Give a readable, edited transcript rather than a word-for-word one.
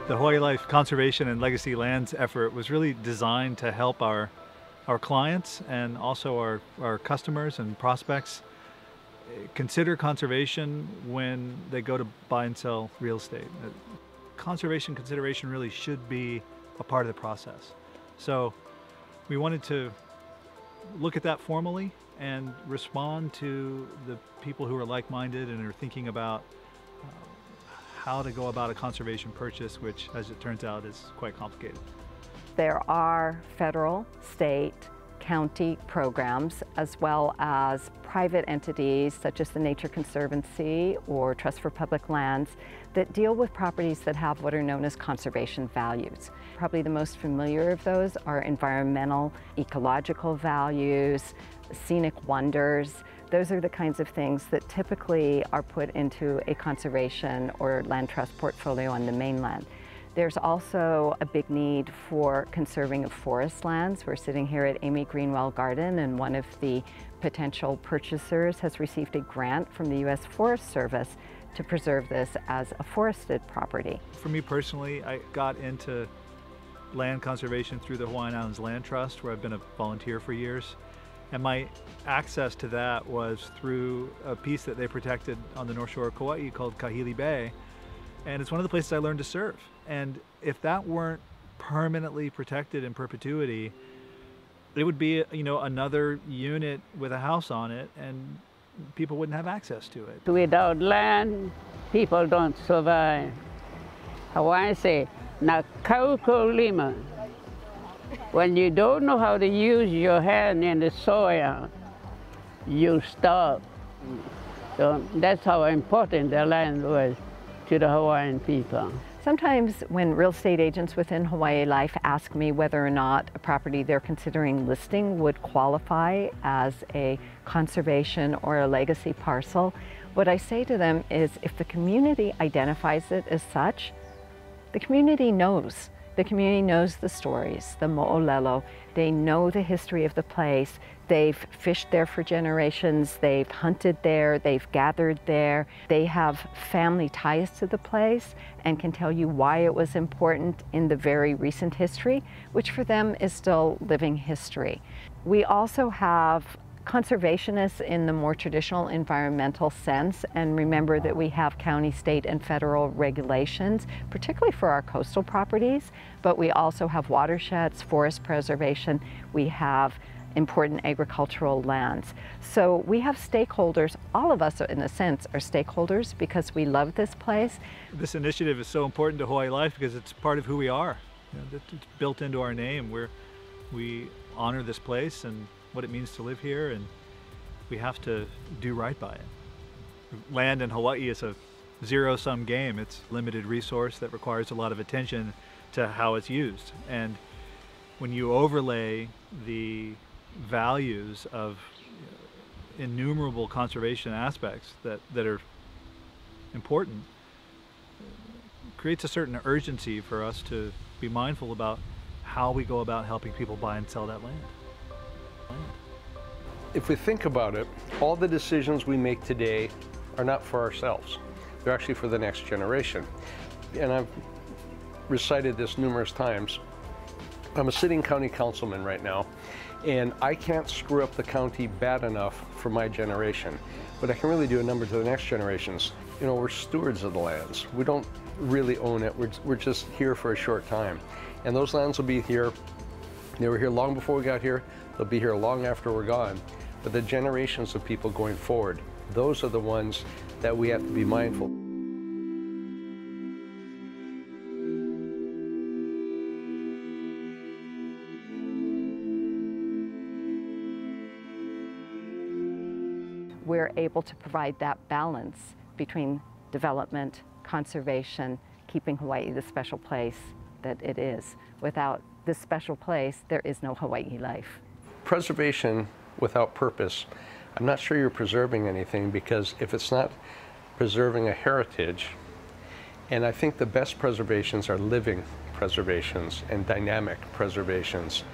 The Hawaii Life Conservation and Legacy Lands effort was really designed to help our clients and also our customers and prospects consider conservation when they go to buy and sell real estate. Conservation consideration really should be a part of the process. So we wanted to look at that formally and respond to the people who are like-minded and are thinking about how to go about a conservation purchase, which, as it turns out, is quite complicated. There are federal, state, county programs, as well as private entities such as the Nature Conservancy or Trust for Public Lands that deal with properties that have what are known as conservation values. Probably the most familiar of those are environmental, ecological values, scenic wonders. Those are the kinds of things that typically are put into a conservation or land trust portfolio on the mainland. There's also a big need for conserving of forest lands. We're sitting here at Amy Greenwell Garden, and one of the potential purchasers has received a grant from the U.S. Forest Service to preserve this as a forested property. For me personally, I got into land conservation through the Hawaiian Islands Land Trust, where I've been a volunteer for years. And my access to that was through a piece that they protected on the North Shore of Kauai called Kahili Bay. And it's one of the places I learned to surf. And if that weren't permanently protected in perpetuity, it would be, another unit with a house on it, and people wouldn't have access to it. Without land, people don't survive. Hawaii say, na kauko lima. When you don't know how to use your hand in the soil, you stop. So that's how important the land was to the Hawaiian people. Sometimes when real estate agents within Hawaii Life ask me whether or not a property they're considering listing would qualify as a conservation or a legacy parcel, what I say to them is if the community identifies it as such, the community knows. The community knows the stories, the mo'olelo. They know the history of the place. They've fished there for generations. They've hunted there. They've gathered there. They have family ties to the place and can tell you why it was important in the very recent history, which for them is still living history. We also have conservationists in the more traditional environmental sense, and remember that we have county, state, and federal regulations, particularly for our coastal properties, but we also have watersheds, forest preservation, we have important agricultural lands. So we have stakeholders, all of us in a sense are stakeholders because we love this place. This initiative is so important to Hawaii Life because it's part of who we are. It's built into our name. We honor this place and what it means to live here, and we have to do right by it. Land in Hawaii is a zero-sum game. It's a limited resource that requires a lot of attention to how it's used. And when you overlay the values of innumerable conservation aspects that are important, it creates a certain urgency for us to be mindful about how we go about helping people buy and sell that land. If we think about it, all the decisions we make today are not for ourselves. They're actually for the next generation. And I've recited this numerous times. I'm a sitting county councilman right now, and I can't screw up the county bad enough for my generation. But I can really do a number to the next generations. We're stewards of the lands. We don't really own it. We're just here for a short time. And those lands will be here. They were here long before we got here. They'll be here long after we're gone. But the generations of people going forward, those are the ones that we have to be mindful. We're able to provide that balance between development, conservation, keeping Hawaii the special place that it is. Without this special place, there is no Hawaii Life. Preservation without purpose, I'm not sure you're preserving anything, because if it's not preserving a heritage, and I think the best preservations are living preservations and dynamic preservations.